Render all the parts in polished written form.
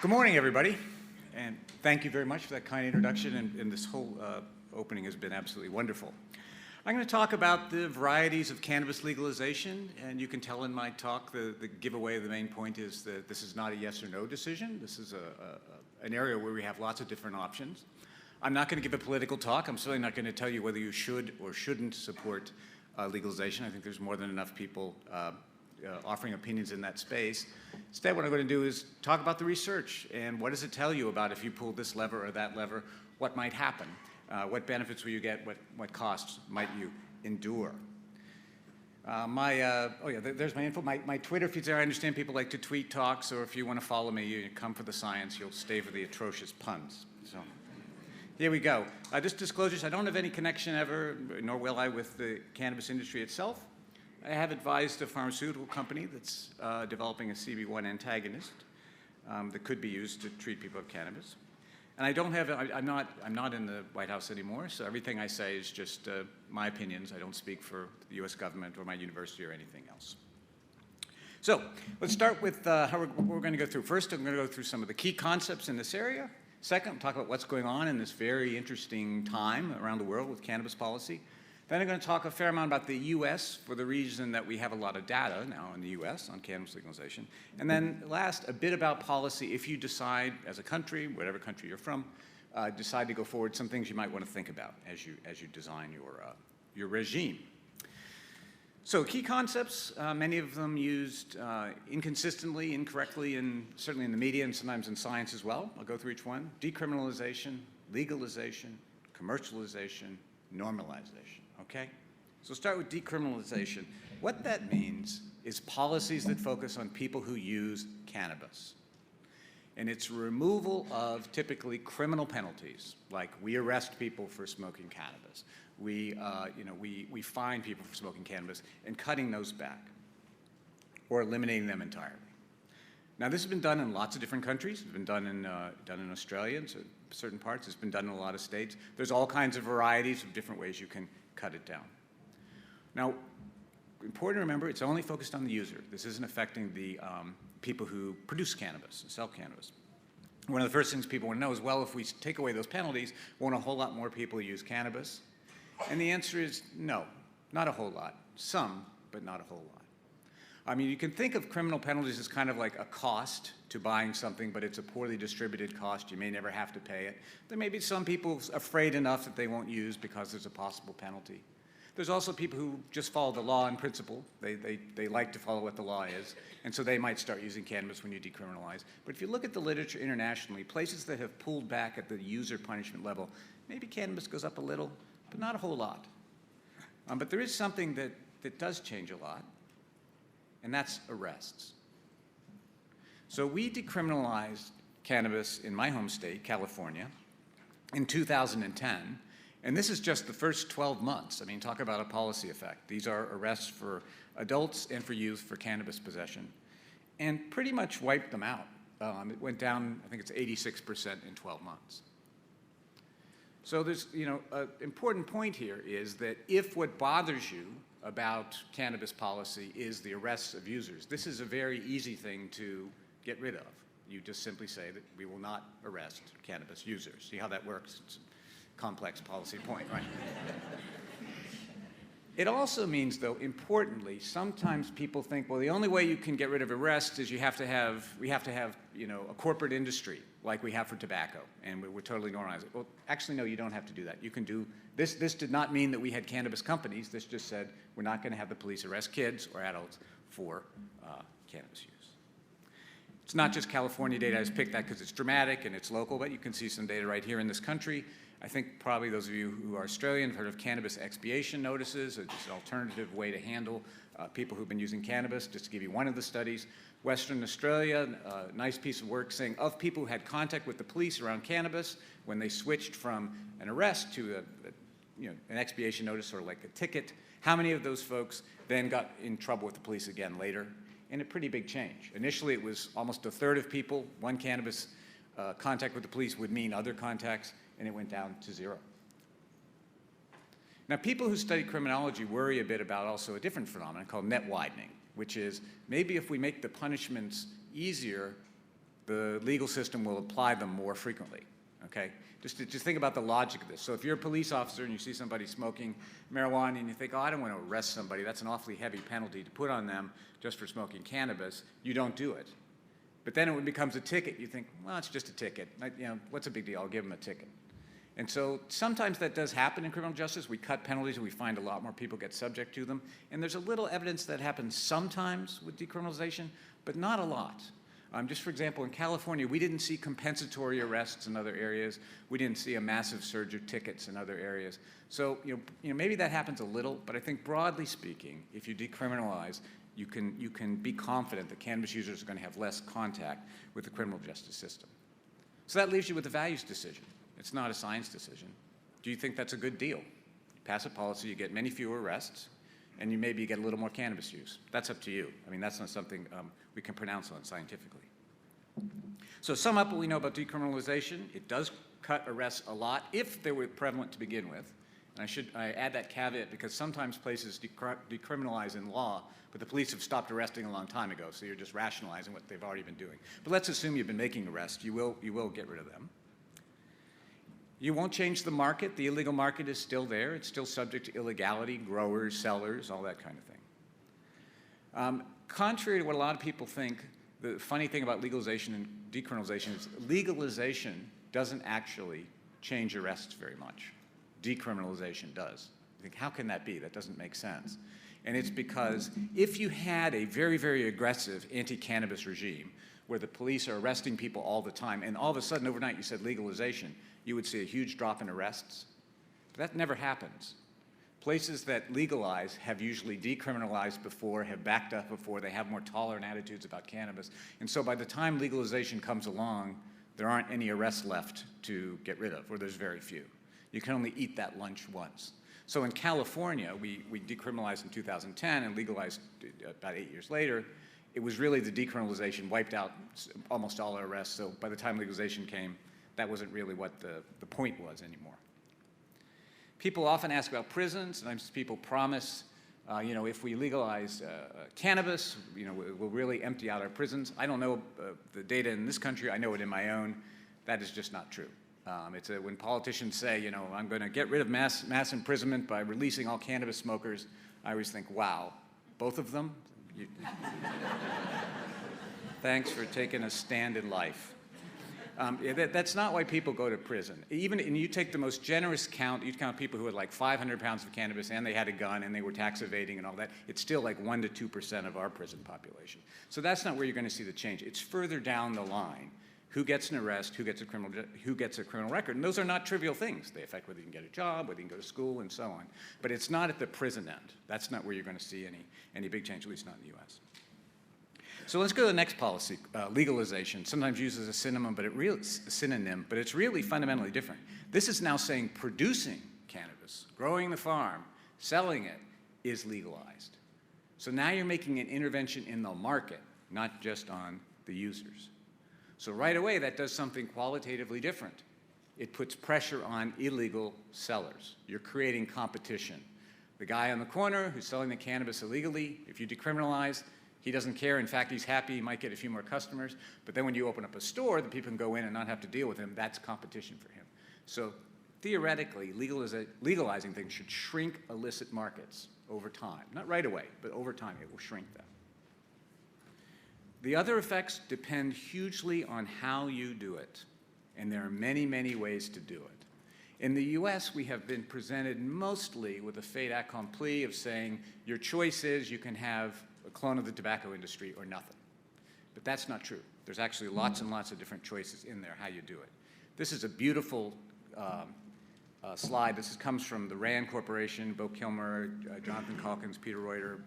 Good morning, everybody, and thank you very much for that kind introduction, and this whole opening has been absolutely wonderful. I'm going to talk about the varieties of cannabis legalization, and you can tell in my talk the giveaway of the main point is that this is not a yes or no decision. This is an area where we have lots of different options. I'm not going to give a political talk. I'm certainly not going to tell you whether you should or shouldn't support legalization. I think there's more than enough people offering opinions in that space. Instead, what I'm going to do is talk about the research and what does it tell you about if you pull this lever or that lever, what might happen, what benefits will you get, what costs might you endure. There's my info. My Twitter feed's there. I understand people like to tweet talks, or if you want to follow me, you come for the science, you'll stay for the atrocious puns. So here we go. Just disclosures, I don't have any connection ever, nor will I, with the cannabis industry itself. I have advised a pharmaceutical company that's developing a CB1 antagonist that could be used to treat people with cannabis. And I don't have, I'm not in the White House anymore, so everything I say is just my opinions. I don't speak for the US government or my university or anything else. So let's start with what we're going to go through. First, I'm going to go through some of the key concepts in this area. Second, I'll talk about what's going on in this very interesting time around the world with cannabis policy. Then I'm going to talk a fair amount about the US for the reason that we have a lot of data now in the US on cannabis legalization. And then last, a bit about policy if you decide as a country, whatever country you're from, decide to go forward, some things you might want to think about as you design your regime. So key concepts, many of them used inconsistently, incorrectly, and certainly in the media and sometimes in science as well. I'll go through each one. Decriminalization, legalization, commercialization, normalization. Okay? So start with decriminalization. What that means is policies that focus on people who use cannabis. And it's removal of typically criminal penalties, like we arrest people for smoking cannabis. We fine people for smoking cannabis, and cutting those back or eliminating them entirely. Now, this has been done in lots of different countries. It's been done in Australia in certain parts. It's been done in a lot of states. There's all kinds of varieties of different ways you can cut it down. Now, important to remember, it's only focused on the user. This isn't affecting the people who produce cannabis and sell cannabis. One of the first things people want to know is, well, if we take away those penalties, won't a whole lot more people use cannabis? And the answer is no, not a whole lot. Some, but not a whole lot. I mean, you can think of criminal penalties as kind of like a cost to buying something, but it's a poorly distributed cost. You may never have to pay it. There may be some people afraid enough that they won't use because there's a possible penalty. There's also people who just follow the law in principle. They like to follow what the law is, and so they might start using cannabis when you decriminalize. But if you look at the literature internationally, places that have pulled back at the user punishment level, maybe cannabis goes up a little, but not a whole lot. But there is something that does change a lot, and that's arrests. So we decriminalized cannabis in my home state, California, in 2010, and this is just the first 12 months. I mean, talk about a policy effect. These are arrests for adults and for youth for cannabis possession, and pretty much wiped them out. It went down, I think it's 86% in 12 months. So there's, an important point here is that if what bothers you about cannabis policy is the arrests of users, this is a very easy thing to get rid of. You just simply say that we will not arrest cannabis users. See how that works? It's a complex policy point, right? It also means, though, importantly, sometimes people think, well, the only way you can get rid of arrests is we have to have, a corporate industry like we have for tobacco, and we're totally normalizing it. Well, actually, no, you don't have to do that. You can do, this did not mean that we had cannabis companies. This just said we're not going to have the police arrest kids or adults for cannabis use. It's not just California data. I just picked that because it's dramatic and it's local, but you can see some data right here in this country. I think probably those of you who are Australian have heard of cannabis expiation notices. It's an alternative way to handle people who've been using cannabis. Just to give you one of the studies, Western Australia, a nice piece of work saying of people who had contact with the police around cannabis, when they switched from an arrest to an expiation notice or like a ticket, how many of those folks then got in trouble with the police again later? And a pretty big change. Initially, it was almost a third of people. One cannabis contact with the police would mean other contacts, and it went down to 0. Now, people who study criminology worry a bit about also a different phenomenon called net widening, which is maybe if we make the punishments easier, the legal system will apply them more frequently, okay? Just think about the logic of this. So if you're a police officer and you see somebody smoking marijuana and you think, oh, I don't want to arrest somebody, that's an awfully heavy penalty to put on them just for smoking cannabis, you don't do it. But then it becomes a ticket. You think, well, it's just a ticket. You know, what's a big deal? I'll give them a ticket. And so sometimes that does happen in criminal justice. We cut penalties and we find a lot more people get subject to them. And there's a little evidence that happens sometimes with decriminalization, but not a lot. Just for example, in California, we didn't see compensatory arrests in other areas. We didn't see a massive surge of tickets in other areas. So you know, maybe that happens a little, but I think broadly speaking, if you decriminalize, you can be confident that cannabis users are going to have less contact with the criminal justice system. So that leaves you with a values decision. It's not a science decision. Do you think that's a good deal? You pass a policy, you get many fewer arrests, and you maybe get a little more cannabis use. That's up to you. I mean, that's not something we can pronounce on scientifically. So to sum up what we know about decriminalization, it does cut arrests a lot if they were prevalent to begin with. And I add that caveat because sometimes places decriminalize in law, but the police have stopped arresting a long time ago, so you're just rationalizing what they've already been doing. But let's assume you've been making arrests. You will get rid of them. You won't change the market. The illegal market is still there. It's still subject to illegality, growers, sellers, all that kind of thing. Contrary to what a lot of people think, the funny thing about legalization and decriminalization is legalization doesn't actually change arrests very much. Decriminalization does. You think, how can that be? That doesn't make sense. And it's because if you had a very, very aggressive anti-cannabis regime where the police are arresting people all the time, and all of a sudden overnight you said legalization, you would see a huge drop in arrests. But that never happens. Places that legalize have usually decriminalized before, have backed up before, they have more tolerant attitudes about cannabis. And so by the time legalization comes along, there aren't any arrests left to get rid of, or there's very few. You can only eat that lunch once. So in California, we decriminalized in 2010 and legalized about 8 years later. It was really the decriminalization wiped out almost all our arrests. So by the time legalization came, that wasn't really what the point was anymore. People often ask about prisons. Sometimes people promise, you know, if we legalize cannabis, you know, we'll really empty out our prisons. I don't know the data in this country. I know it in my own. That is just not true. When politicians say, you know, I'm going to get rid of mass imprisonment by releasing all cannabis smokers, I always think, wow, both of them? Thanks for taking a stand in life. That's not why people go to prison. Even and you take the most generous count, you count people who had like 500 pounds of cannabis and they had a gun and they were tax evading and all that, it's still like 1% to 2% of our prison population. So that's not where you're going to see the change. It's further down the line. Who gets an arrest, who gets a criminal record. And those are not trivial things. They affect whether you can get a job, whether you can go to school, and so on. But it's not at the prison end. That's not where you're going to see any big change, at least not in the US. So let's go to the next policy, legalization. Sometimes used as a synonym, but it's really fundamentally different. This is now saying producing cannabis, growing the farm, selling it, is legalized. So now you're making an intervention in the market, not just on the users. So right away, that does something qualitatively different. It puts pressure on illegal sellers. You're creating competition. The guy on the corner who's selling the cannabis illegally, if you decriminalize, he doesn't care. In fact, he's happy. He might get a few more customers. But then when you open up a store that people can go in and not have to deal with him, that's competition for him. So theoretically, legalizing things should shrink illicit markets over time. Not right away, but over time, it will shrink them. The other effects depend hugely on how you do it, and there are many, many ways to do it. In the US, we have been presented mostly with a fait accompli of saying your choice is you can have a clone of the tobacco industry or nothing. But that's not true. There's actually lots and lots of different choices in there how you do it. This is a beautiful slide. This comes from the RAND Corporation, Bo Kilmer, Jonathan Calkins, Peter Reuter,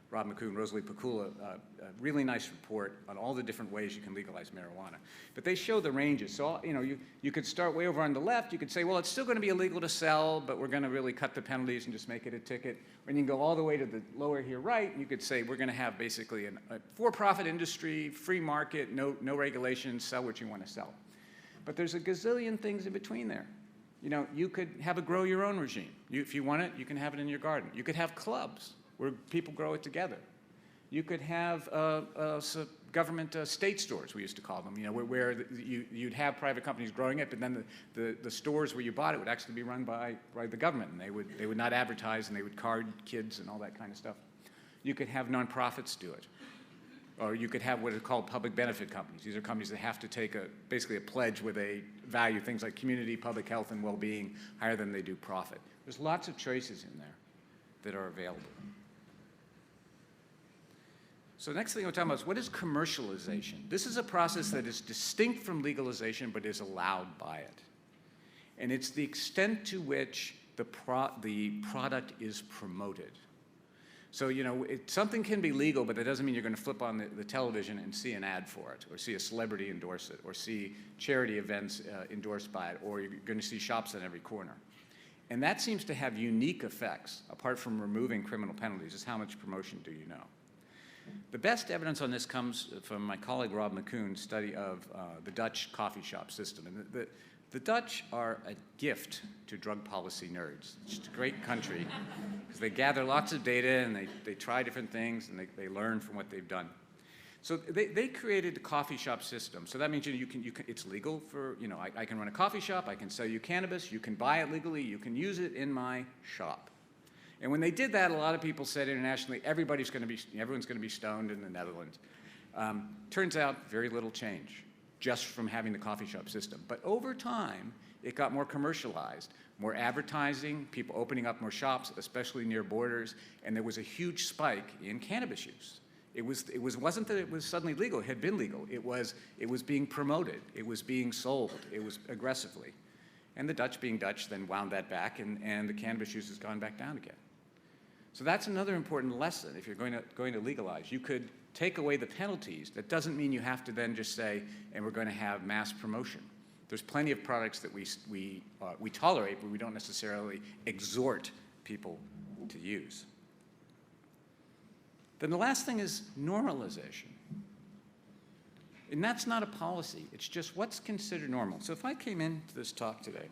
Rob McCoon, Rosalie Pakula, a really nice report on all the different ways you can legalize marijuana. But they show the ranges. So, you know, you could start way over on the left. You could say, well, it's still going to be illegal to sell, but we're going to really cut the penalties and just make it a ticket. Or you can go all the way to the lower here right, and you could say we're going to have basically a for-profit industry, free market, no regulations, sell what you want to sell. But there's a gazillion things in between there. You know, you could have a grow your own regime. If you want it, you can have it in your garden. You could have clubs where people grow it together. You could have government state stores, we used to call them, where you'd have private companies growing it, but then the stores where you bought it would actually be run by the government, and they would not advertise, and they would card kids and all that kind of stuff. You could have nonprofits do it. Or you could have what are called public benefit companies. These are companies that have to take basically a pledge where they value things like community, public health, and well-being higher than they do profit. There's lots of choices in there that are available. So the next thing we're talking about is what is commercialization? This is a process that is distinct from legalization but is allowed by it. And it's the extent to which the product is promoted. So, something can be legal, but that doesn't mean you're going to flip on the television and see an ad for it, or see a celebrity endorse it, or see charity events endorsed by it, or you're going to see shops on every corner. And that seems to have unique effects, apart from removing criminal penalties, is how much promotion do you know? The best evidence on this comes from my colleague Rob McCoon's study of the Dutch coffee shop system. And the Dutch are a gift to drug policy nerds. It's just a great country because they gather lots of data and they try different things and they learn from what they've done. So they created a coffee shop system. So that means it's legal for, I can run a coffee shop, I can sell you cannabis, you can buy it legally, you can use it in my shop. And when they did that, a lot of people said internationally, everyone's going to be stoned in the Netherlands. Turns out very little change just from having the coffee shop system. But over time, it got more commercialized, more advertising, people opening up more shops, especially near borders, and there was a huge spike in cannabis use. It wasn't that it was suddenly legal, it had been legal. It was being promoted, it was being sold, it was aggressively. And the Dutch, being Dutch, then wound that back, and the cannabis use has gone back down again. So that's another important lesson if you're going to legalize. You could take away the penalties. That doesn't mean you have to then just say, and we're going to have mass promotion. There's plenty of products that we tolerate, but we don't necessarily exhort people to use. Then the last thing is normalization. And that's not a policy. It's just what's considered normal. So if I came into this talk today,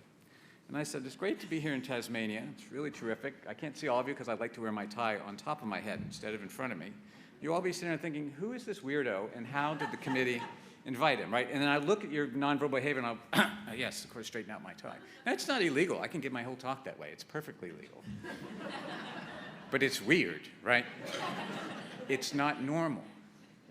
and I said, it's great to be here in Tasmania. It's really terrific. I can't see all of you because I like to wear my tie on top of my head instead of in front of me. You'll all be sitting there thinking, who is this weirdo and how did the committee invite him, right? And then I look at your nonverbal behavior and I'll, yes, of course, straighten out my tie. That's not illegal. I can give my whole talk that way. It's perfectly legal. But it's weird, right? It's not normal.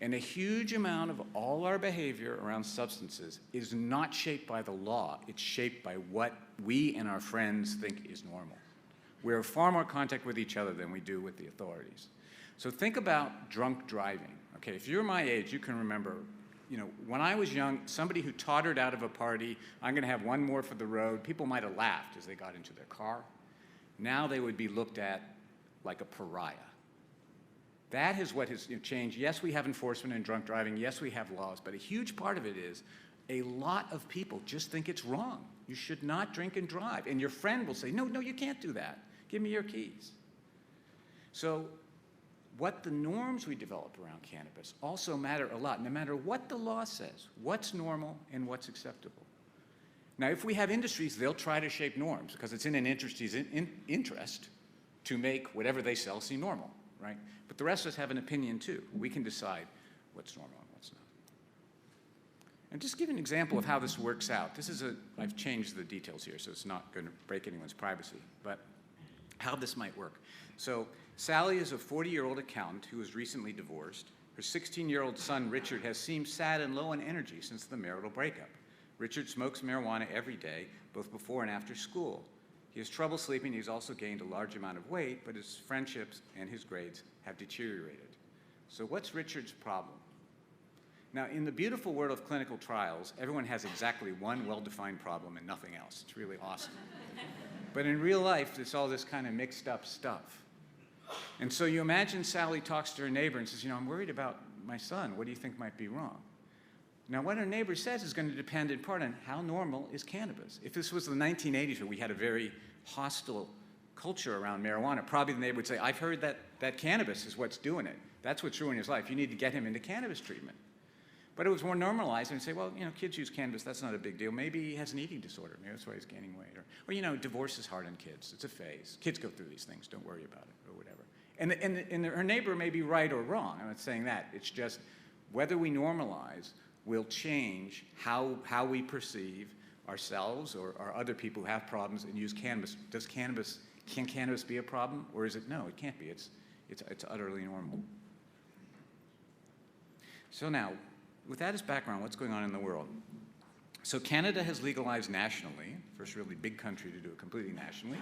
And a huge amount of all our behavior around substances is not shaped by the law. It's shaped by what we and our friends think is normal. We're in far more contact with each other than we do with the authorities. So think about drunk driving. Okay, if you're my age, you can remember, when I was young, somebody who tottered out of a party, I'm going to have one more for the road, people might have laughed as they got into their car. Now they would be looked at like a pariah. That is what has changed. Yes, we have enforcement in drunk driving. Yes, we have laws. But a huge part of it is a lot of people just think it's wrong. You should not drink and drive. And your friend will say, no, you can't do that. Give me your keys. So what the norms we develop around cannabis also matter a lot, no matter what the law says, what's normal and what's acceptable. Now, if we have industries, they'll try to shape norms because it's in an industry's interest to make whatever they sell seem normal, right? But the rest of us have an opinion too. We can decide what's normal and what's not. And just give an example of how this works out. I've changed the details here, so it's not going to break anyone's privacy, but how this might work. So Sally is a 40-year-old accountant who was recently divorced. Her 16-year-old son, Richard, has seemed sad and low on energy since the marital breakup. Richard smokes marijuana every day, both before and after school. He has trouble sleeping. He's also gained a large amount of weight, but his friendships and his grades have deteriorated. So what's Richard's problem? Now, in the beautiful world of clinical trials, everyone has exactly one well-defined problem and nothing else. It's really awesome. But in real life, it's all this kind of mixed up stuff. And so you imagine Sally talks to her neighbor and says, I'm worried about my son. What do you think might be wrong? Now, what her neighbor says is going to depend in part on how normal is cannabis. If this was the 1980s where we had a very hostile culture around marijuana, probably the neighbor would say, I've heard that cannabis is what's doing it. That's what's ruining his life. You need to get him into cannabis treatment. But it was more normalized and say, well, kids use cannabis. That's not a big deal. Maybe he has an eating disorder. Maybe that's why he's gaining weight. Or divorce is hard on kids. It's a phase. Kids go through these things. Don't worry about it, or whatever. And her neighbor may be right or wrong. I'm not saying that. It's just whether we normalize will change how we perceive ourselves or other people who have problems and use cannabis. Can cannabis be a problem, or is it? No, it can't be. It's utterly normal. So now, with that as background, what's going on in the world? So Canada has legalized nationally, first really big country to do it completely nationally.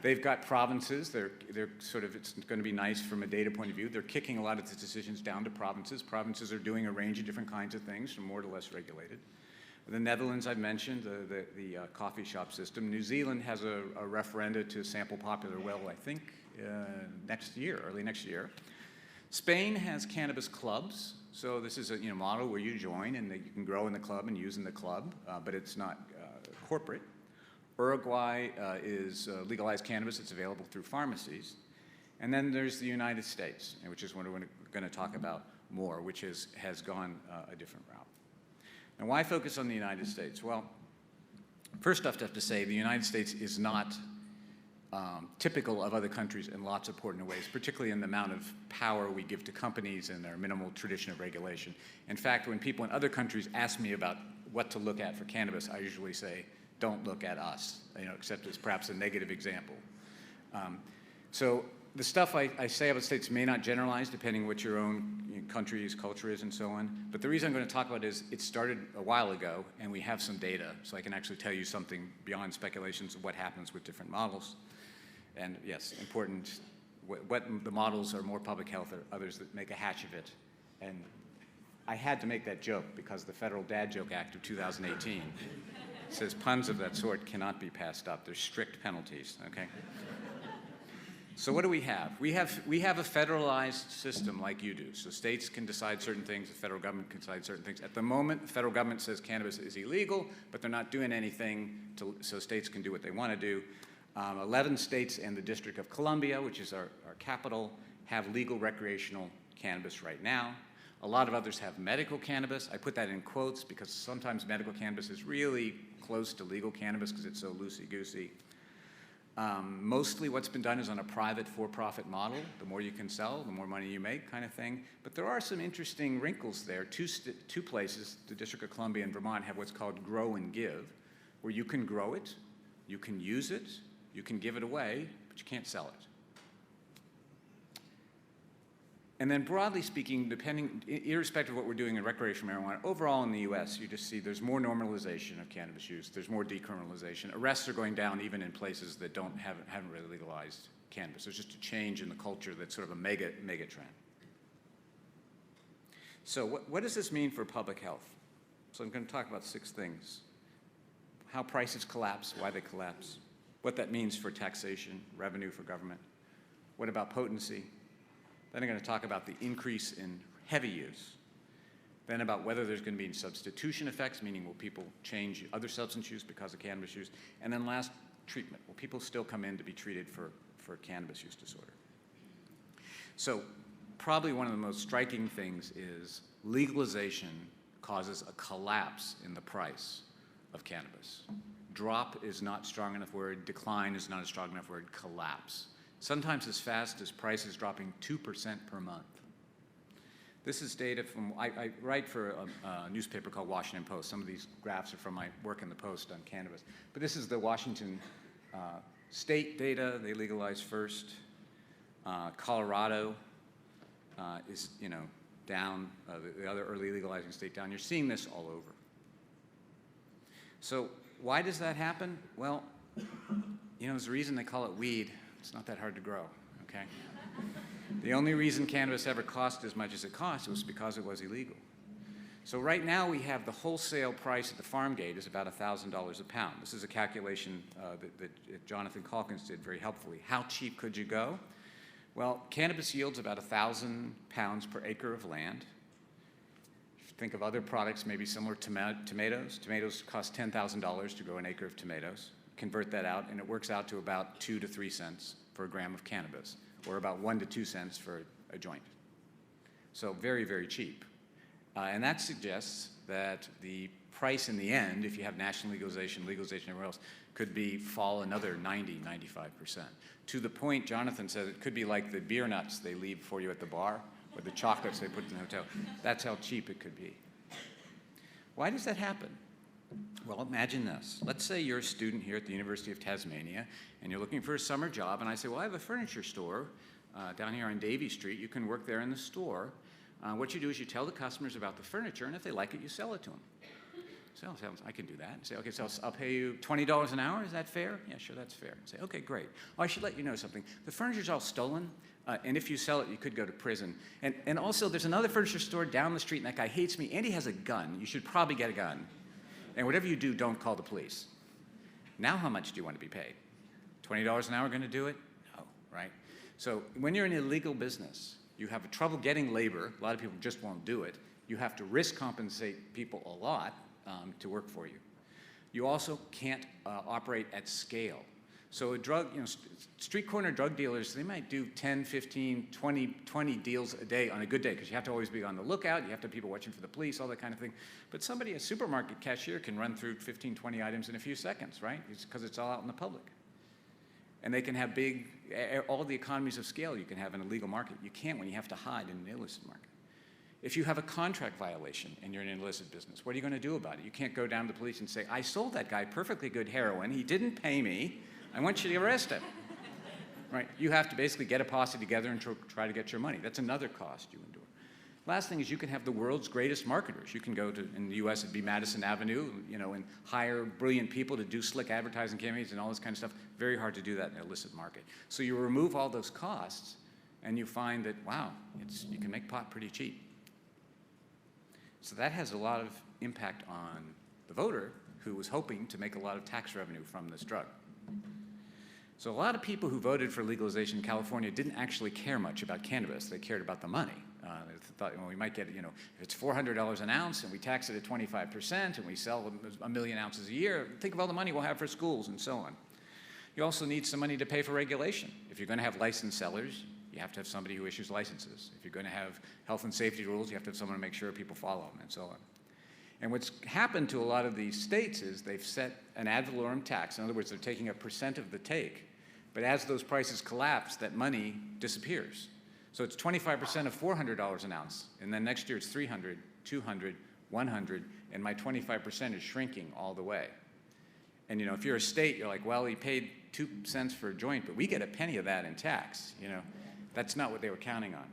They've got provinces. They're sort of, it's going to be nice from a data point of view. They're kicking a lot of the decisions down to provinces. Provinces are doing a range of different kinds of things, from more to less regulated. The Netherlands, I've mentioned, the coffee shop system. New Zealand has a referenda to sample popular will, I think, next year, early next year. Spain has cannabis clubs. So this is a model where you join and you can grow in the club and use in the club, but it's not corporate. Uruguay is legalized cannabis. It's available through pharmacies. And then there's the United States, which is what we're going to talk about more, which has gone a different route. Now, why focus on the United States? Well, first off, I have to say the United States is not typical of other countries in lots of important ways, particularly in the amount of power we give to companies and their minimal tradition of regulation. In fact, when people in other countries ask me about what to look at for cannabis, I usually say, don't look at us, except as perhaps a negative example. So the stuff I say about states may not generalize depending what your own country's culture is and so on. But the reason I'm going to talk about it is it started a while ago, and we have some data, so I can actually tell you something beyond speculations of what happens with different models. And yes, important, what the models are more public health or others that make a hatch of it. And I had to make that joke because the Federal Dad Joke Act of 2018 says puns of that sort cannot be passed up. There's strict penalties, okay? So what do we have? We have a federalized system like you do. So states can decide certain things, the federal government can decide certain things. At the moment, the federal government says cannabis is illegal, but they're not doing anything so states can do what they want to do. 11 states and the District of Columbia, which is our capital, have legal recreational cannabis right now. A lot of others have medical cannabis. I put that in quotes because sometimes medical cannabis is really close to legal cannabis because it's so loosey-goosey. Mostly what's been done is on a private for-profit model. The more you can sell, the more money you make kind of thing. But there are some interesting wrinkles there. Two places, the District of Columbia and Vermont, have what's called grow and give, where you can grow it, you can use it, you can give it away, but you can't sell it. And then broadly speaking, irrespective of what we're doing in recreational marijuana, overall in the US, you just see there's more normalization of cannabis use, there's more decriminalization. Arrests are going down even in places that haven't really legalized cannabis. There's just a change in the culture that's sort of a mega trend. So what does this mean for public health? So I'm going to talk about 6 things. How prices collapse, why they collapse, what that means for taxation, revenue for government. What about potency? Then I'm going to talk about the increase in heavy use. Then about whether there's going to be substitution effects, meaning will people change other substance use because of cannabis use? And then last, treatment. Will people still come in to be treated for cannabis use disorder? So probably one of the most striking things is legalization causes a collapse in the price of cannabis. Drop is not strong enough word, decline is not a strong enough word, collapse. Sometimes as fast as prices dropping 2% per month. This is data from, I write for a newspaper called Washington Post. Some of these graphs are from my work in the Post on cannabis. But this is the Washington state data. They legalized first. Colorado is, down, the other early legalizing state down. You're seeing this all over. So why does that happen? Well, there's a reason they call it weed. It's not that hard to grow, okay? The only reason cannabis ever cost as much as it cost was because it was illegal. So right now we have the wholesale price at the farm gate is about $1,000 a pound. This is a calculation that Jonathan Calkins did very helpfully. How cheap could you go? Well, cannabis yields about 1,000 pounds per acre of land. If you think of other products, maybe similar to tomatoes. Tomatoes cost $10,000 to grow an acre of tomatoes. Convert that out, and it works out to about 2 to 3 cents for a gram of cannabis, or about 1 to 2 cents for a joint. So very, very cheap. And that suggests that the price in the end, if you have national legalization, legalization everywhere else, could fall another 90, 95%. To the point, Jonathan said, it could be like the beer nuts they leave for you at the bar, or the chocolates they put in the hotel. That's how cheap it could be. Why does that happen? Well, imagine this. Let's say you're a student here at the University of Tasmania, and you're looking for a summer job, and I say, well, I have a furniture store down here on Davie Street. You can work there in the store. What you do is you tell the customers about the furniture, and if they like it, you sell it to them. So I can do that. And say, okay, so I'll pay you $20 an hour. Is that fair? Yeah, sure, that's fair. And say, okay, great. Oh, I should let you know something. The furniture's all stolen, and if you sell it, you could go to prison. And also, there's another furniture store down the street, and that guy hates me, and he has a gun. You should probably get a gun. And whatever you do, don't call the police. Now how much do you want to be paid? $20 an hour going to do it? No, right? So when you're in a legal business, you have trouble getting labor. A lot of people just won't do it. You have to risk compensate people a lot to work for you. You also can't operate at scale. So a drug, street corner drug dealers, they might do 10, 15, 20 deals a day on a good day, because you have to always be on the lookout, you have to have people watching for the police, all that kind of thing. But somebody, a supermarket cashier, can run through 15, 20 items in a few seconds, right? It's because it's all out in the public. And they can have all the economies of scale you can have in a legal market. You can't when you have to hide in an illicit market. If you have a contract violation and you're in an illicit business, what are you going to do about it? You can't go down to the police and say, I sold that guy perfectly good heroin, he didn't pay me, I want you to arrest him. Right? You have to basically get a posse together and try to get your money. That's another cost you endure. Last thing is you can have the world's greatest marketers. You can go to, in the US, it'd be Madison Avenue, and hire brilliant people to do slick advertising campaigns and all this kind of stuff. Very hard to do that in an illicit market. So you remove all those costs, and you find that, wow, you can make pot pretty cheap. So that has a lot of impact on the voter who was hoping to make a lot of tax revenue from this drug. So a lot of people who voted for legalization in California didn't actually care much about cannabis. They cared about the money. They thought, well, we might get, if it's $400 an ounce and we tax it at 25% and we sell 1 million ounces a year, think of all the money we'll have for schools and so on. You also need some money to pay for regulation. If you're going to have licensed sellers, you have to have somebody who issues licenses. If you're going to have health and safety rules, you have to have someone to make sure people follow them and so on. And what's happened to a lot of these states is they've set an ad valorem tax. In other words, they're taking a percent of the take. But as those prices collapse, that money disappears. So it's 25% of $400 an ounce. And then next year it's 300, 200, 100, and my 25% is shrinking all the way. And if you're a state, you're like, well, he paid 2 cents for a joint, but we get a penny of that in tax. That's not what they were counting on.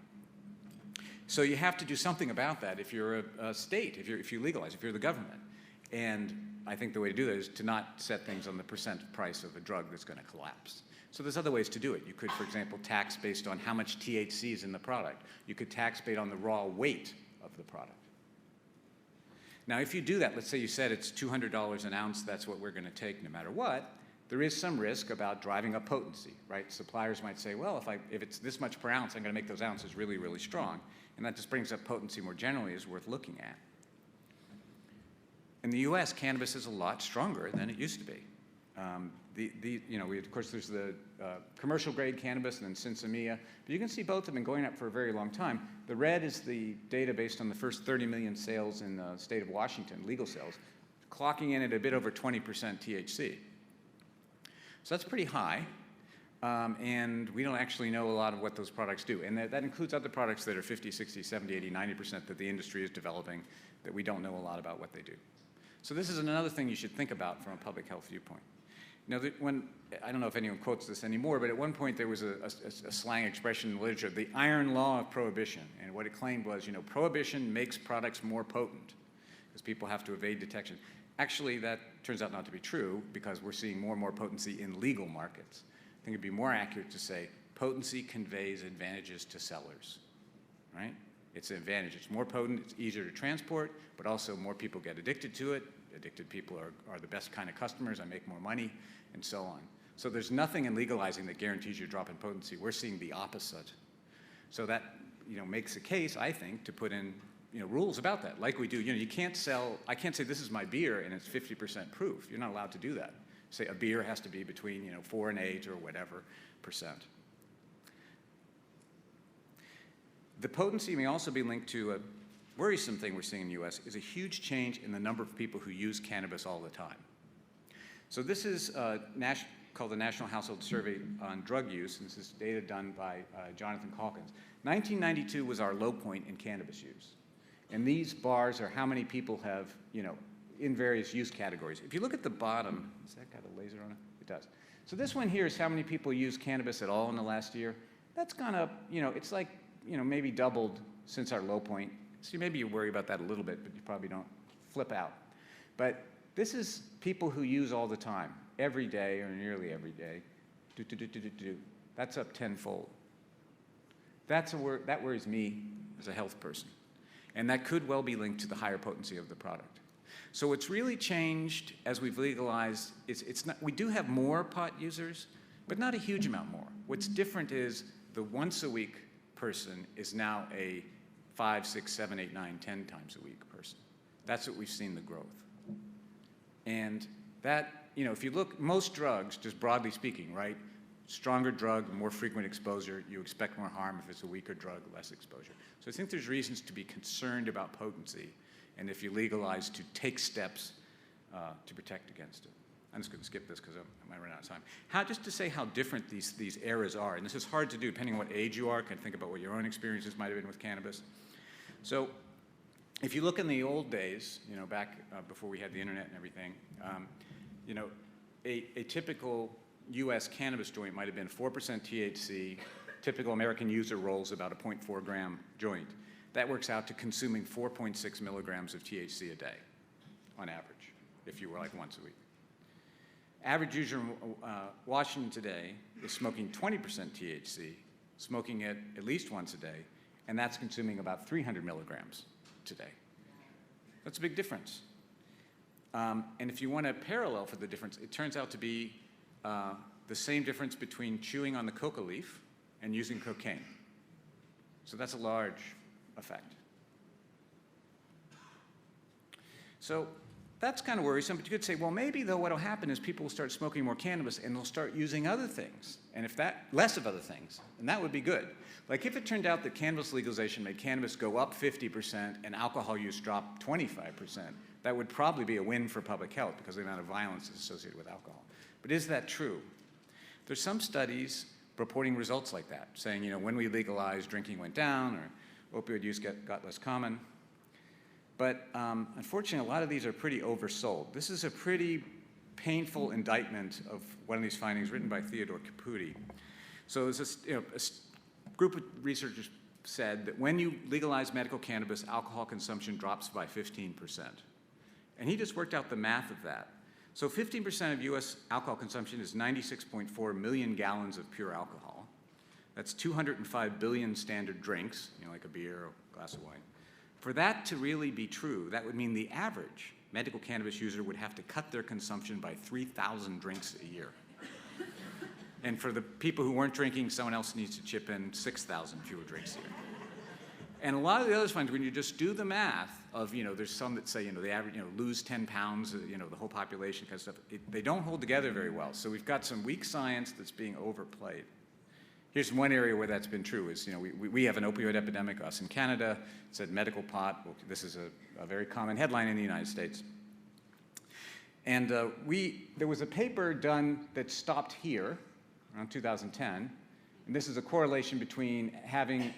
So you have to do something about that if you're a state, if you legalize, if you're the government. And I think the way to do that is to not set things on the percent price of a drug that's going to collapse. So there's other ways to do it. You could, for example, tax based on how much THC is in the product. You could tax based on the raw weight of the product. Now, if you do that, let's say you said it's $200 an ounce, that's what we're going to take no matter what, there is some risk about driving up potency, right? Suppliers might say, well, if it's this much per ounce, I'm going to make those ounces really, really strong. And that just brings up potency more generally is worth looking at. In the US, cannabis is a lot stronger than it used to be. Of course, there's the commercial grade cannabis and then Sinsemilla, but you can see both have been going up for a very long time. The red is the data based on the first 30 million sales in the state of Washington, legal sales, clocking in at a bit over 20% THC. So that's pretty high, and we don't actually know a lot of what those products do. And that includes other products that are 50, 60, 70, 80, 90% that the industry is developing that we don't know a lot about what they do. So this is another thing you should think about from a public health viewpoint. I don't know if anyone quotes this anymore, but at one point there was a slang expression in the literature, the iron law of prohibition. And what it claimed was, prohibition makes products more potent because people have to evade detection. Actually, that turns out not to be true because we're seeing more and more potency in legal markets. I think it'd be more accurate to say potency conveys advantages to sellers, right? It's an advantage. It's more potent, it's easier to transport, but also more people get addicted to it. Addicted people are the best kind of customers. I make more money, and so on. So there's nothing in legalizing that guarantees you a drop in potency. We're seeing the opposite. So that makes a case, I think, to put in rules about that, like we do. You can't I can't say this is my beer and it's 50% proof. You're not allowed to do that. Say a beer has to be between 4 and 8 or whatever percent. The potency may also be linked to worrisome thing we're seeing in the US is a huge change in the number of people who use cannabis all the time. So this is called the National Household Survey on Drug Use, and this is data done by Jonathan Calkins. 1992 was our low point in cannabis use. And these bars are how many people have, in various use categories. If you look at the bottom, has that got a laser on it? It does. So this one here is how many people use cannabis at all in the last year. That's gone up, it's like, maybe doubled since our low point. So maybe you worry about that a little bit, but you probably don't flip out. But this is people who use all the time, every day or nearly every day. That's up tenfold. That worries me as a health person. And that could well be linked to the higher potency of the product. So what's really changed as we've legalized, we do have more pot users, but not a huge amount more. What's different is the once a week person is now a 5, 6, 7, 8, 9, 10 times a week person. That's what we've seen the growth. And that, if you look, most drugs, just broadly speaking, right? Stronger drug, more frequent exposure, you expect more harm. If it's a weaker drug, less exposure. So I think there's reasons to be concerned about potency, and if you legalize, to take steps to protect against it. I'm just going to skip this because I might run out of time. Just to say how different these eras are, and this is hard to do depending on what age you are. Kind of think about what your own experiences might have been with cannabis. So if you look in the old days, back before we had the internet and everything, a typical U.S. cannabis joint might have been 4% THC. Typical American user rolls about a 0.4 gram joint. That works out to consuming 4.6 milligrams of THC a day, on average, if you were like once a week. Average user in Washington today is smoking 20% THC, smoking it at least once a day, and that's consuming about 300 milligrams today. That's a big difference. And if you want a parallel for the difference, it turns out to be the same difference between chewing on the coca leaf and using cocaine. So that's a large effect. So that's kind of worrisome, but you could say, well, maybe though what will happen is people will start smoking more cannabis and they'll start using other things, and if that, less of other things, and that would be good. Like if it turned out that cannabis legalization made cannabis go up 50% and alcohol use drop 25%, that would probably be a win for public health because of the amount of violence that's associated with alcohol. But is that true? There's some studies reporting results like that, saying, when we legalized, drinking went down or opioid use got less common. But unfortunately, a lot of these are pretty oversold. This is a pretty painful indictment of one of these findings written by Theodore Caputi. So there's a group of researchers said that when you legalize medical cannabis, alcohol consumption drops by 15%. And he just worked out the math of that. So 15% of US alcohol consumption is 96.4 million gallons of pure alcohol. That's 205 billion standard drinks, like a beer or a glass of wine. For that to really be true, that would mean the average medical cannabis user would have to cut their consumption by 3,000 drinks a year. And for the people who weren't drinking, someone else needs to chip in 6,000 fewer drinks a year. And a lot of the other findings, when you just do the math of, there's some that say, the average, lose 10 pounds, the whole population kind of stuff, they don't hold together very well. So we've got some weak science that's being overplayed. Here's one area where that's been true is, we have an opioid epidemic, us in Canada. It said medical pot. Well, this is a very common headline in the United States. And there was a paper done that stopped here around 2010. And this is a correlation between having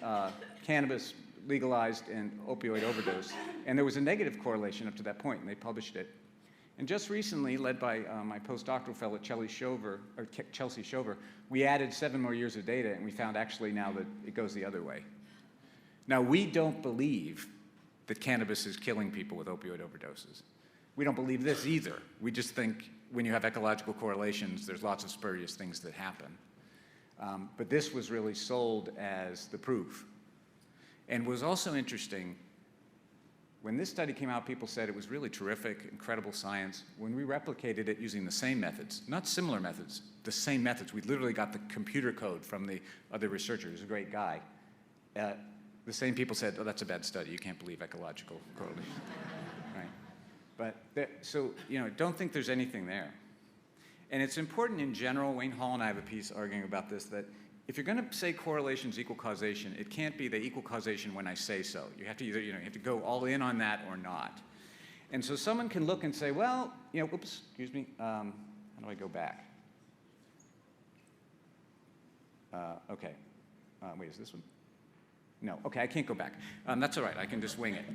cannabis legalized and opioid overdose. And there was a negative correlation up to that point, and they published it. And just recently, led by my postdoctoral fellow, Chelsea Shover, we added 7 more years of data, and we found actually now that it goes the other way. Now, we don't believe that cannabis is killing people with opioid overdoses. We don't believe this either. We just think when you have ecological correlations, there's lots of spurious things that happen. But this was really sold as the proof. And was also interesting, when this study came out, people said it was really terrific, incredible science. When we replicated it using the same methods, not similar methods, the same methods, we literally got the computer code from the other researcher, who's a great guy. The same people said, oh, that's a bad study. You can't believe ecological correlation. Right? But don't think there's anything there. And it's important in general, Wayne Hall and I have a piece arguing about this, that if you're going to say correlations equal causation, it can't be they equal causation when I say so. You have to either, you have to go all in on that or not. And so someone can look and say, well, oops, excuse me, how do I go back? Okay, wait, is this one? No, okay, I can't go back. That's all right, I can just wing it.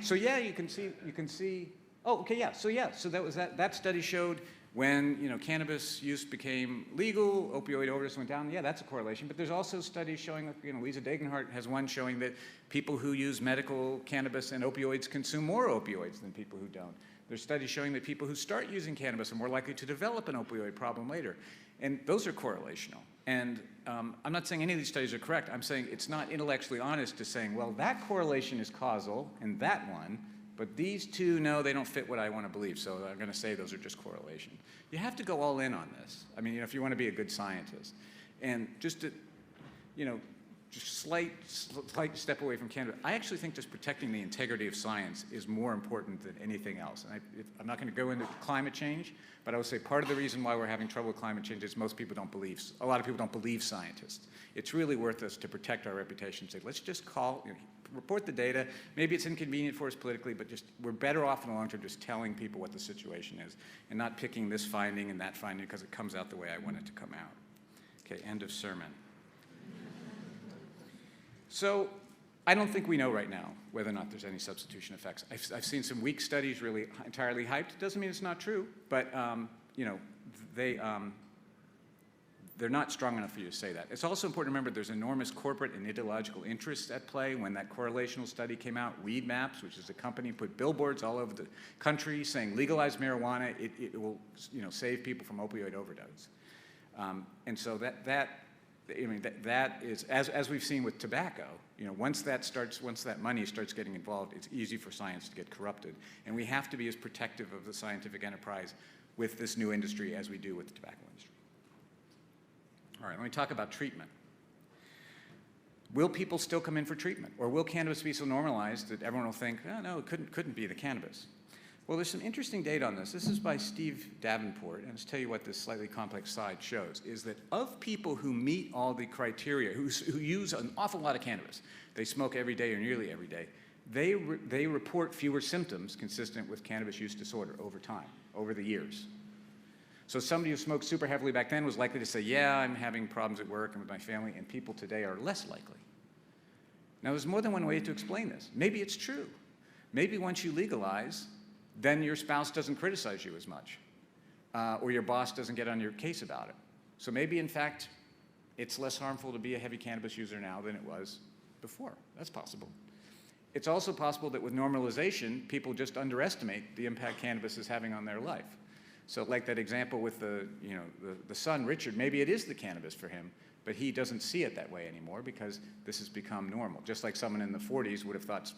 So yeah, you can see, oh, okay, yeah, so that study showed when, cannabis use became legal, opioid overdose went down. Yeah, that's a correlation, but there's also studies showing, Lisa Degenhardt has one showing that people who use medical cannabis and opioids consume more opioids than people who don't. There's studies showing that people who start using cannabis are more likely to develop an opioid problem later. And those are correlational. And I'm not saying any of these studies are correct. I'm saying it's not intellectually honest to saying, well, that correlation is causal in that one, but these two, no, they don't fit what I want to believe, so I'm going to say those are just correlation. You have to go all in on this. I mean, if you want to be a good scientist. And just to, just slight step away from Canada, I actually think just protecting the integrity of science is more important than anything else. And I'm not going to go into climate change, but I would say part of the reason why we're having trouble with climate change is most people don't believe, a lot of people don't believe scientists. It's really worth us to protect our reputation. Say, let's just report the data. Maybe it's inconvenient for us politically, but just we're better off in the long term just telling people what the situation is and not picking this finding and that finding because it comes out the way I want it to come out. Okay, end of sermon. So I don't think we know right now whether or not there's any substitution effects. I've seen some weak studies really entirely hyped. It doesn't mean it's not true, but they're not strong enough for you to say that. It's also important to remember there's enormous corporate and ideological interests at play. When that correlational study came out, Weed Maps, which is a company, put billboards all over the country saying legalize marijuana, it will save people from opioid overdose. And so that is, as we've seen with tobacco, once that money starts getting involved, it's easy for science to get corrupted. And we have to be as protective of the scientific enterprise with this new industry as we do with the tobacco industry. All right, let me talk about treatment. Will people still come in for treatment? Or will cannabis be so normalized that everyone will think, oh, no, it couldn't be the cannabis? Well, there's some interesting data on this. This is by Steve Davenport, and I'll tell you what this slightly complex slide shows, is that of people who meet all the criteria, who use an awful lot of cannabis, they smoke every day or nearly every day, they report fewer symptoms consistent with cannabis use disorder over time, over the years. So somebody who smoked super heavily back then was likely to say, yeah, I'm having problems at work and with my family, and people today are less likely. Now, there's more than one way to explain this. Maybe it's true. Maybe once you legalize, then your spouse doesn't criticize you as much, or your boss doesn't get on your case about it. So maybe, in fact, it's less harmful to be a heavy cannabis user now than it was before. That's possible. It's also possible that with normalization, people just underestimate the impact cannabis is having on their life. So like that example with the son, Richard, maybe it is the cannabis for him, but he doesn't see it that way anymore because this has become normal. Just like someone in the 40s would have thought,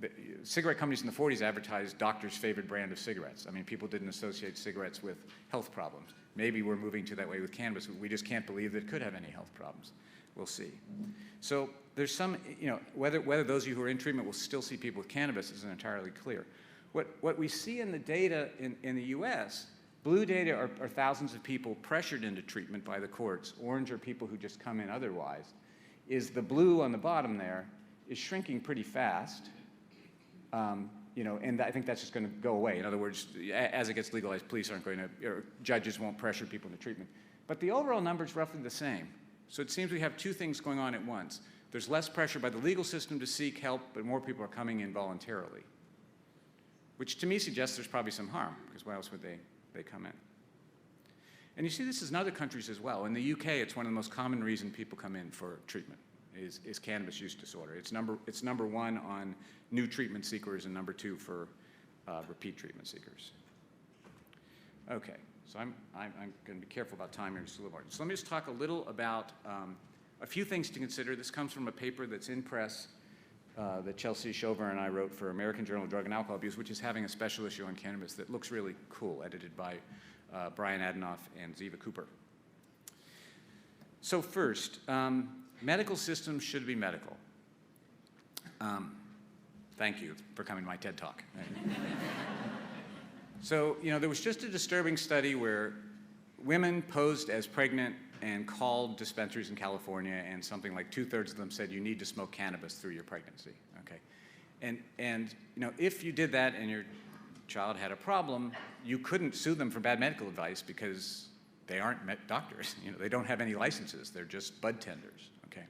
the cigarette companies in the 40s advertised doctor's favorite brand of cigarettes. People didn't associate cigarettes with health problems. Maybe we're moving to that way with cannabis. We just can't believe that it could have any health problems. We'll see. So there's some, whether those of you who are in treatment will still see people with cannabis isn't entirely clear. What we see in the data in the US, blue data are thousands of people pressured into treatment by the courts. Orange are people who just come in otherwise. Is the blue on the bottom there is shrinking pretty fast. And I think that's just going to go away. In other words, as it gets legalized, police aren't going to, or judges won't pressure people into treatment. But the overall number is roughly the same. So it seems we have two things going on at once. There's less pressure by the legal system to seek help, but more people are coming in voluntarily, which to me suggests there's probably some harm, because why else would they come in? And you see this in other countries as well. In the UK, it's one of the most common reasons people come in for treatment is cannabis use disorder. It's number one on new treatment seekers and number two for repeat treatment seekers. Okay, so I'm going to be careful about time here just a little more. So let me just talk a little about a few things to consider. This comes from a paper that's in press that Chelsea Chauvin and I wrote for American Journal of Drug and Alcohol Abuse, which is having a special issue on cannabis that looks really cool, edited by Brian Adenoff and Ziva Cooper. So first, medical systems should be medical. Thank you for coming to my TED Talk. So, there was just a disturbing study where women posed as pregnant and called dispensaries in California, and something like 2/3 of them said you need to smoke cannabis through your pregnancy. Okay, and you know, if you did that and your child had a problem, you couldn't sue them for bad medical advice because they aren't doctors. You know, they don't have any licenses. They're just bud tenders. Okay,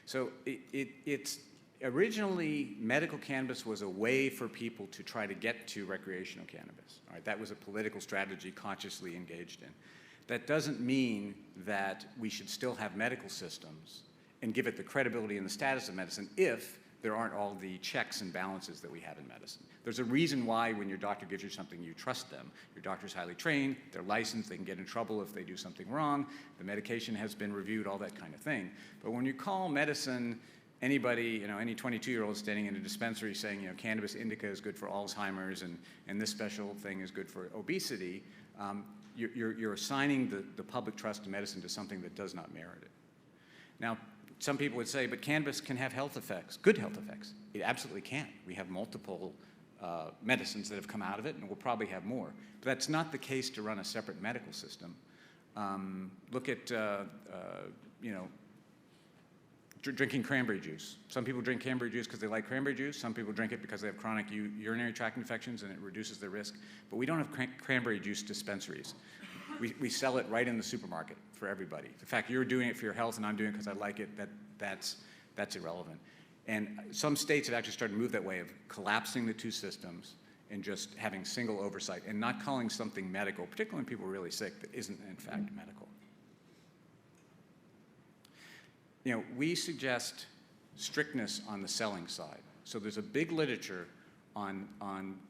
so it's originally medical cannabis was a way for people to try to get to recreational cannabis. All right, that was a political strategy consciously engaged in. That doesn't mean that we should still have medical systems and give it the credibility and the status of medicine if there aren't all the checks and balances that we have in medicine. There's a reason why when your doctor gives you something, you trust them. Your doctor's highly trained, they're licensed, they can get in trouble if they do something wrong, the medication has been reviewed, all that kind of thing. But when you call medicine, anybody, you know, any 22-year-old standing in a dispensary saying, you know, cannabis indica is good for Alzheimer's and this special thing is good for obesity, you're assigning the public trust in medicine to something that does not merit it. Now, some people would say, but cannabis can have health effects, good health effects. It absolutely can. We have multiple medicines that have come out of it, and we'll probably have more. But that's not the case to run a separate medical system. Look at, you know, drinking cranberry juice. Some people drink cranberry juice because they like cranberry juice. Some people drink it because they have chronic urinary tract infections and it reduces their risk. But we don't have cranberry juice dispensaries. We sell it right in the supermarket for everybody. In fact, you're doing it for your health and I'm doing it because I like it. That's irrelevant. And some states have actually started to move that way of collapsing the two systems and just having single oversight and not calling something medical, particularly when people are really sick, that isn't in fact medical. You know, we suggest strictness on the selling side. So there's a big literature on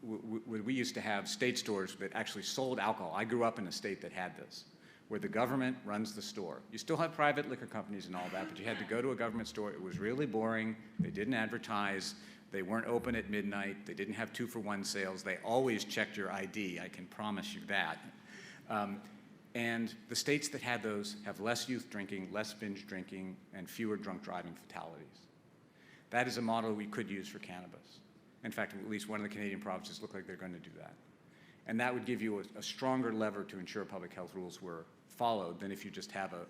we used to have state stores that actually sold alcohol. I grew up in a state that had this, where the government runs the store. You still have private liquor companies and all that, but you had to go to a government store. It was really boring. They didn't advertise. They weren't open at midnight. They didn't have 2-for-1 sales. They always checked your ID. I can promise you that. And the states that had those have less youth drinking, less binge drinking, and fewer drunk driving fatalities. That is a model we could use for cannabis. In fact, at least one of the Canadian provinces look like they're going to do that. And that would give you a stronger lever to ensure public health rules were followed than if you just have a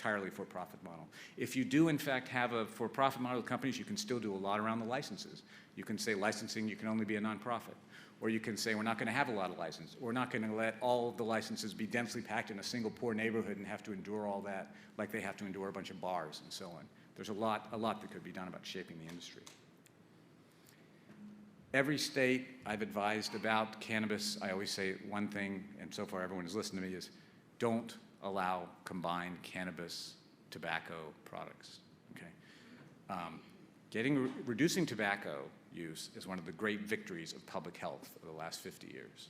entirely for-profit model. If you do, in fact, have a for-profit model of companies, you can still do a lot around the licenses. You can say licensing, you can only be a nonprofit. Or you can say, we're not going to have a lot of licenses. We're not going to let all of the licenses be densely packed in a single poor neighborhood and have to endure all that like they have to endure a bunch of bars and so on. There's a lot that could be done about shaping the industry. Every state I've advised about cannabis, I always say one thing, and so far everyone has listened to me, is don't allow combined cannabis tobacco products. Okay? Reducing tobacco use is one of the great victories of public health of the last 50 years.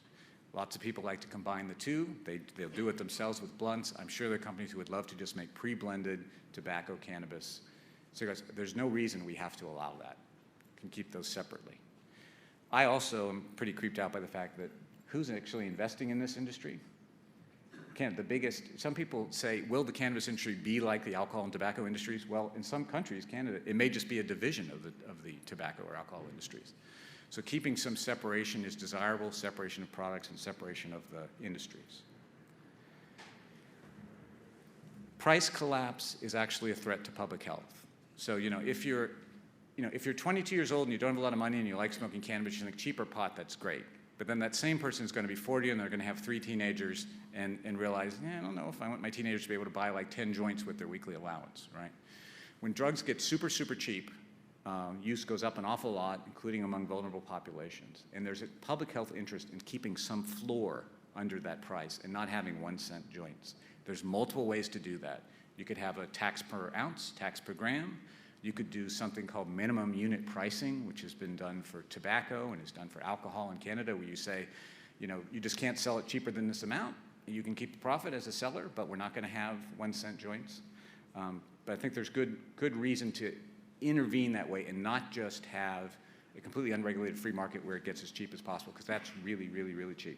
Lots of people like to combine the two. They'll do it themselves with blunts. I'm sure there are companies who would love to just make pre-blended tobacco cannabis cigarettes. There's no reason we have to allow that. We can keep those separately. I also am pretty creeped out by the fact that who's actually investing in this industry? Some people say, will the cannabis industry be like the alcohol and tobacco industries? Well, in some countries, Canada, it may just be a division of the tobacco or alcohol industries. So keeping some separation is desirable, separation of products and separation of the industries. Price collapse is actually a threat to public health. So, if you're 22 years old and you don't have a lot of money and you like smoking cannabis, you think cheaper pot, that's great. But then that same person is going to be 40 and they're going to have 3 teenagers and realize, I don't know if I want my teenagers to be able to buy like 10 joints with their weekly allowance, right? When drugs get super, super cheap, use goes up an awful lot, including among vulnerable populations. And there's a public health interest in keeping some floor under that price and not having 1-cent joints. There's multiple ways to do that. You could have a tax per ounce, tax per gram. You could do something called minimum unit pricing, which has been done for tobacco and is done for alcohol in Canada, where you say, you just can't sell it cheaper than this amount. You can keep the profit as a seller, but we're not going to have 1-cent joints. But I think there's good reason to intervene that way and not just have a completely unregulated free market where it gets as cheap as possible, because that's really, really, really cheap.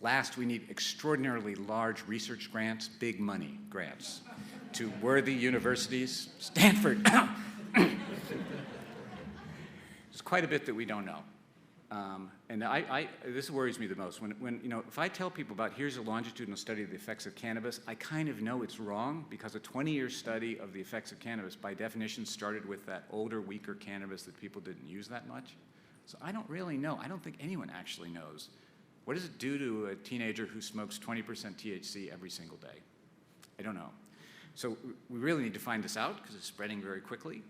Last, we need extraordinarily large research grants, big money grants, to worthy universities. Stanford. There's quite a bit that we don't know. And this worries me the most. If I tell people about here's a longitudinal study of the effects of cannabis, I kind of know it's wrong because a 20-year study of the effects of cannabis by definition started with that older, weaker cannabis that people didn't use that much. So I don't really know. I don't think anyone actually knows. What does it do to a teenager who smokes 20% THC every single day? I don't know. So we really need to find this out because it's spreading very quickly.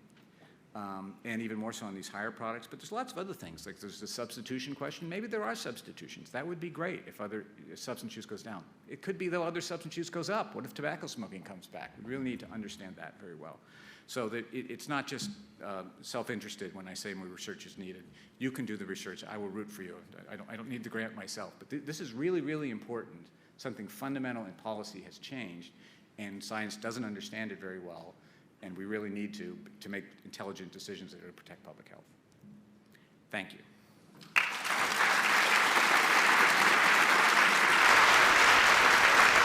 And even more so on these higher products. But there's lots of other things, like there's the substitution question. Maybe there are substitutions. That would be great if other substance use goes down. It could be, though, other substance use goes up. What if tobacco smoking comes back? We really need to understand that very well. So that it's not just self-interested when I say more research is needed. You can do the research. I will root for you. I don't need the grant myself. But this is really, really important. Something fundamental in policy has changed, and science doesn't understand it very well. And we really need to make intelligent decisions that are to protect public health. Thank you.